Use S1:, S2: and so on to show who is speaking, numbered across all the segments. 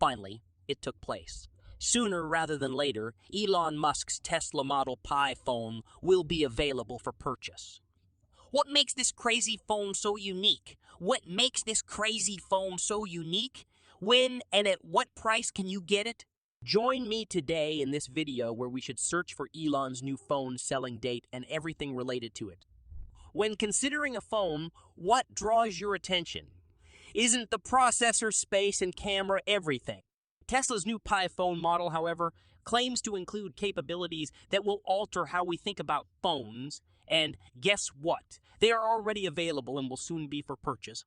S1: Finally, it took place. Sooner rather than later, Elon Musk's Tesla Model Pi phone will be available for purchase. What makes this crazy phone so unique? What makes this crazy phone so unique? When and at what price can you get it? Join me today in this video where we should search for Elon's new phone selling date and everything related to it. When considering a phone, what draws your attention? Isn't the processor, space, and camera everything? Tesla's new Pi phone model, however, claims to include capabilities that will alter how we think about phones, and guess what? They are already available and will soon be for purchase.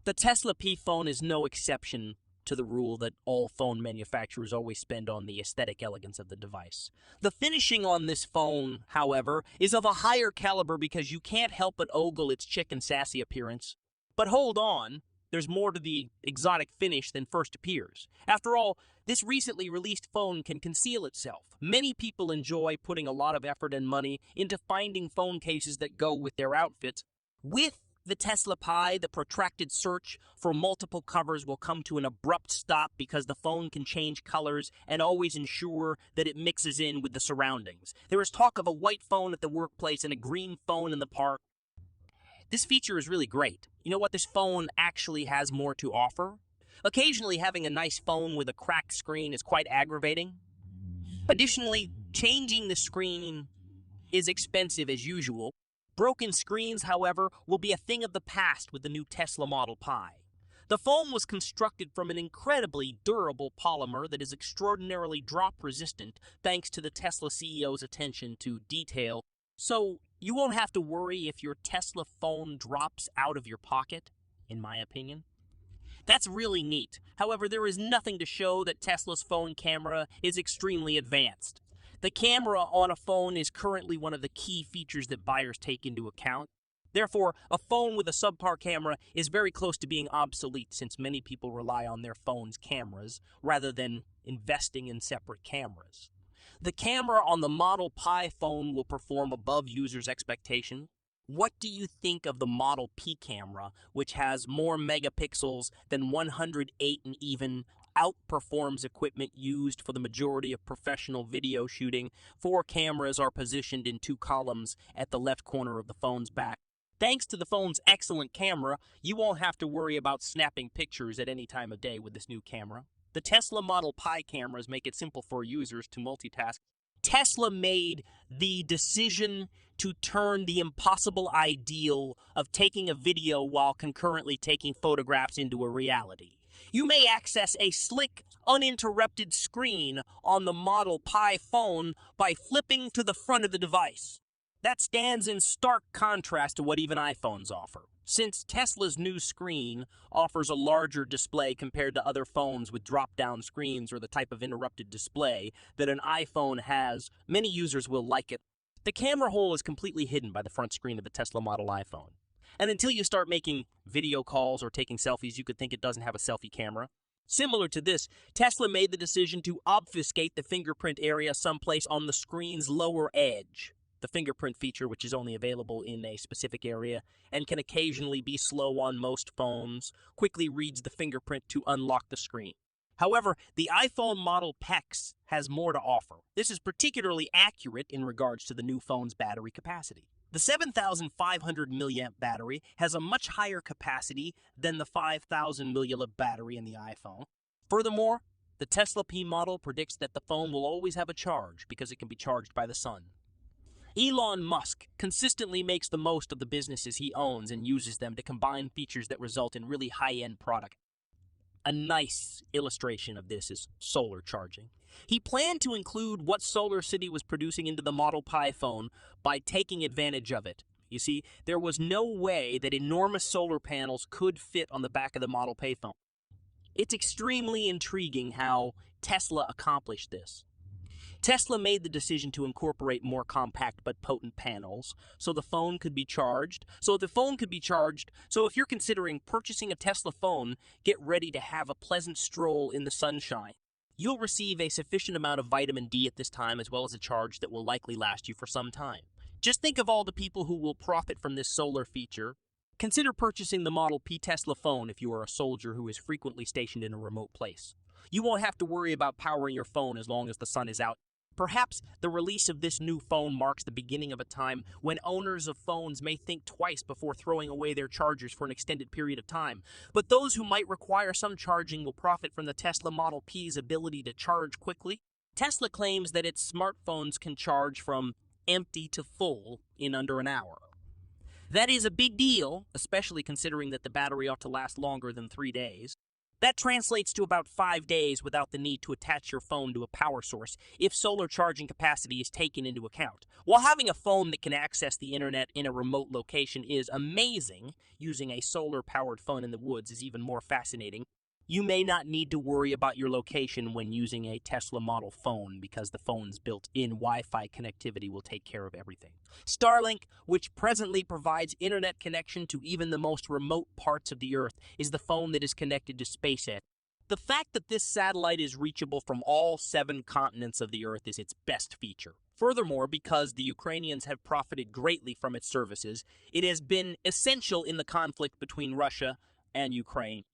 S1: The Tesla Pi phone is no exception to the rule that all phone manufacturers always spend on the aesthetic elegance of the device. The finishing on this phone, however, is of a higher caliber because you can't help but ogle its chic and sassy appearance. But hold on, there's more to the exotic finish than first appears. After all, this recently released phone can conceal itself. Many people enjoy putting a lot of effort and money into finding phone cases that go with their outfits. With the Tesla Pi, the protracted search for multiple covers will come to an abrupt stop because the phone can change colors and always ensure that it mixes in with the surroundings. There is talk of a white phone at the workplace and a green phone in the park. This feature is really great. You know what? This phone actually has more to offer. Occasionally, having a nice phone with a cracked screen is quite aggravating. Additionally, changing the screen is expensive as usual. Broken screens, however, will be a thing of the past with the new Tesla Model Pi. The phone was constructed from an incredibly durable polymer that is extraordinarily drop-resistant thanks to the Tesla CEO's attention to detail. So you won't have to worry if your Tesla phone drops out of your pocket, in my opinion. That's really neat. However, there is nothing to show that Tesla's phone camera is extremely advanced. The camera on a phone is currently one of the key features that buyers take into account. Therefore, a phone with a subpar camera is very close to being obsolete since many people rely on their phone's cameras rather than investing in separate cameras. The camera on the Model Pi phone will perform above users' expectations. What do you think of the Model P camera, which has more megapixels than 108 and even outperforms equipment used for the majority of professional video shooting? 4 cameras are positioned in 2 columns at the left corner of the phone's back. Thanks to the phone's excellent camera, you won't have to worry about snapping pictures at any time of day with this new camera. The Tesla Model Pi cameras make it simple for users to multitask. Tesla made the decision to turn the impossible ideal of taking a video while concurrently taking photographs into a reality. You may access a slick, uninterrupted screen on the Model Pi phone by flipping to the front of the device. That stands in stark contrast to what even iPhones offer. Since Tesla's new screen offers a larger display compared to other phones with drop-down screens or the type of interrupted display that an iPhone has, many users will like it. The camera hole is completely hidden by the front screen of the Tesla Model iPhone. And until you start making video calls or taking selfies, you could think it doesn't have a selfie camera. Similar to this, Tesla made the decision to obfuscate the fingerprint area someplace on the screen's lower edge. The fingerprint feature, which is only available in a specific area and can occasionally be slow on most phones, quickly reads the fingerprint to unlock the screen. However, the iPhone Model PEX has more to offer. This is particularly accurate in regards to the new phone's battery capacity. The 7,500 milliamp battery has a much higher capacity than the 5,000 milliamp battery in the iPhone. Furthermore, the Tesla Pi model predicts that the phone will always have a charge because it can be charged by the sun. Elon Musk consistently makes the most of the businesses he owns and uses them to combine features that result in really high-end product. A nice illustration of this is solar charging. He planned to include what SolarCity was producing into the Model Pi phone by taking advantage of it. You see, there was no way that enormous solar panels could fit on the back of the Model Pi phone. It's extremely intriguing how Tesla accomplished this. Tesla made the decision to incorporate more compact but potent panels so the phone could be charged. So if you're considering purchasing a Tesla phone, get ready to have a pleasant stroll in the sunshine. You'll receive a sufficient amount of vitamin D at this time, as well as a charge that will likely last you for some time. Just think of all the people who will profit from this solar feature. Consider purchasing the Model P Tesla phone if you are a soldier who is frequently stationed in a remote place. You won't have to worry about powering your phone as long as the sun is out. Perhaps the release of this new phone marks the beginning of a time when owners of phones may think twice before throwing away their chargers for an extended period of time. But those who might require some charging will profit from the Tesla Model P's ability to charge quickly. Tesla claims that its smartphones can charge from empty to full in under an hour. That is a big deal, especially considering that the battery ought to last longer than 3 days. That translates to about 5 days without the need to attach your phone to a power source if solar charging capacity is taken into account. While having a phone that can access the internet in a remote location is amazing, using a solar-powered phone in the woods is even more fascinating. You may not need to worry about your location when using a Tesla model phone because the phone's built-in Wi-Fi connectivity will take care of everything. Starlink, which presently provides internet connection to even the most remote parts of the Earth, is the phone that is connected to SpaceX. The fact that this satellite is reachable from all 7 continents of the Earth is its best feature. Furthermore, because the Ukrainians have profited greatly from its services, it has been essential in the conflict between Russia and Ukraine.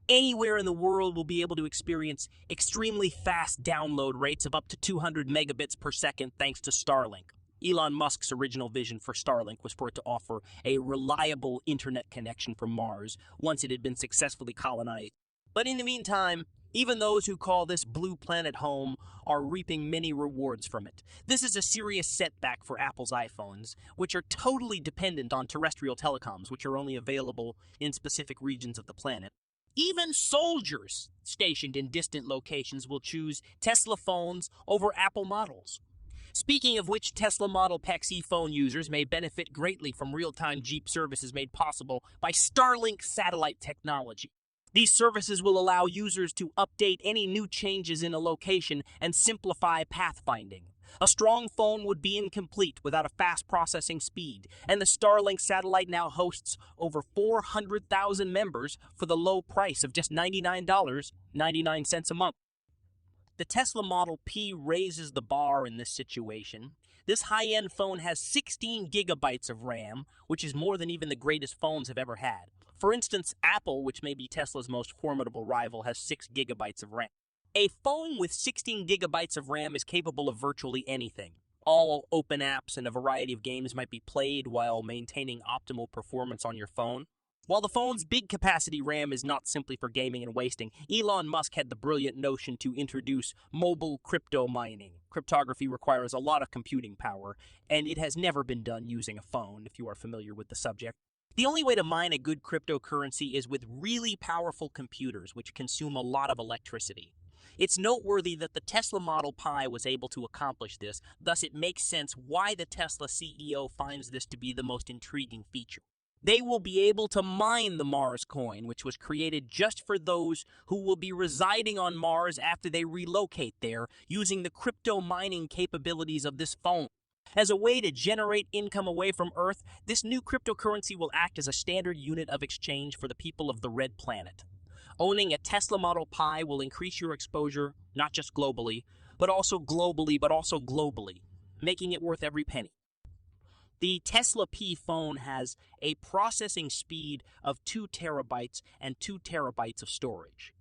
S1: Anywhere in the world will be able to experience extremely fast download rates of up to 200 megabits per second thanks to Starlink. Elon Musk's original vision for Starlink was for it to offer a reliable internet connection from Mars once it had been successfully colonized. But in the meantime, even those who call this blue planet home are reaping many rewards from it. This is a serious setback for Apple's iPhones, which are totally dependent on terrestrial telecoms, which are only available in specific regions of the planet. Even soldiers stationed in distant locations will choose Tesla phones over Apple models. Speaking of which, Tesla Model X phone users may benefit greatly from real-time Jeep services made possible by Starlink satellite technology. These services will allow users to update any new changes in a location and simplify pathfinding. A strong phone would be incomplete without a fast processing speed, and the Starlink satellite now hosts over 400,000 members for the low price of just $99.99 a month. The Tesla Model P raises the bar in this situation. This high-end phone has 16 gigabytes of RAM, which is more than even the greatest phones have ever had. For instance, Apple, which may be Tesla's most formidable rival, has 6 gigabytes of RAM. A phone with 16 gigabytes of RAM is capable of virtually anything. All open apps and a variety of games might be played while maintaining optimal performance on your phone. While the phone's big capacity RAM is not simply for gaming and wasting, Elon Musk had the brilliant notion to introduce mobile crypto mining. Cryptography requires a lot of computing power, and it has never been done using a phone, if you are familiar with the subject. The only way to mine a good cryptocurrency is with really powerful computers, which consume a lot of electricity. It's noteworthy that the Tesla Model Pi was able to accomplish this, thus it makes sense why the Tesla CEO finds this to be the most intriguing feature. They will be able to mine the Mars coin, which was created just for those who will be residing on Mars after they relocate there, using the crypto mining capabilities of this phone. As a way to generate income away from Earth, this new cryptocurrency will act as a standard unit of exchange for the people of the Red Planet. Owning a Tesla Model Pi will increase your exposure, not just globally, but also globally, making it worth every penny. The Tesla P phone has a processing speed of 2 terabytes and 2 terabytes of storage.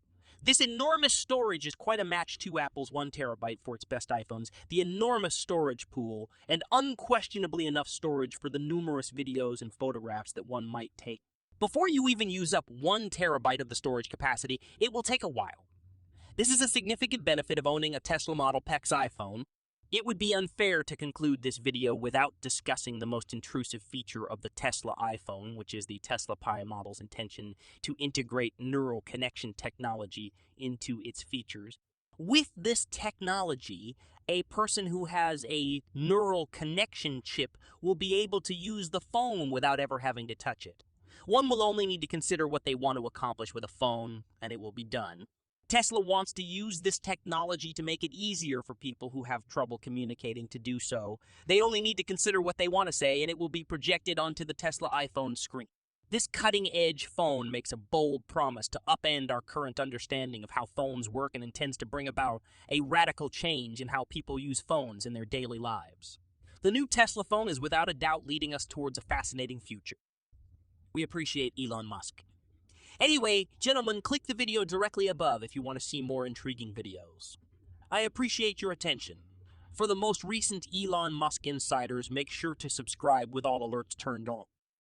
S1: This enormous storage is quite a match to Apple's 1 terabyte for its best iPhones, the enormous storage pool, and unquestionably enough storage for the numerous videos and photographs that one might take. Before you even use up 1 terabyte of the storage capacity, it will take a while. This is a significant benefit of owning a Tesla Model X iPhone. It would be unfair to conclude this video without discussing the most intrusive feature of the Tesla iPhone, which is the Tesla Pi model's intention to integrate neural connection technology into its features. With this technology, a person who has a neural connection chip will be able to use the phone without ever having to touch it. One will only need to consider what they want to accomplish with a phone, and it will be done. Tesla wants to use this technology to make it easier for people who have trouble communicating to do so. They only need to consider what they want to say, and it will be projected onto the Tesla iPhone screen. This cutting-edge phone makes a bold promise to upend our current understanding of how phones work and intends to bring about a radical change in how people use phones in their daily lives. The new Tesla phone is without a doubt leading us towards a fascinating future. We appreciate Elon Musk. Anyway, gentlemen, click the video directly above if you want to see more intriguing videos. I appreciate your attention. For the most recent Elon Musk insiders, make sure to subscribe with all alerts turned on.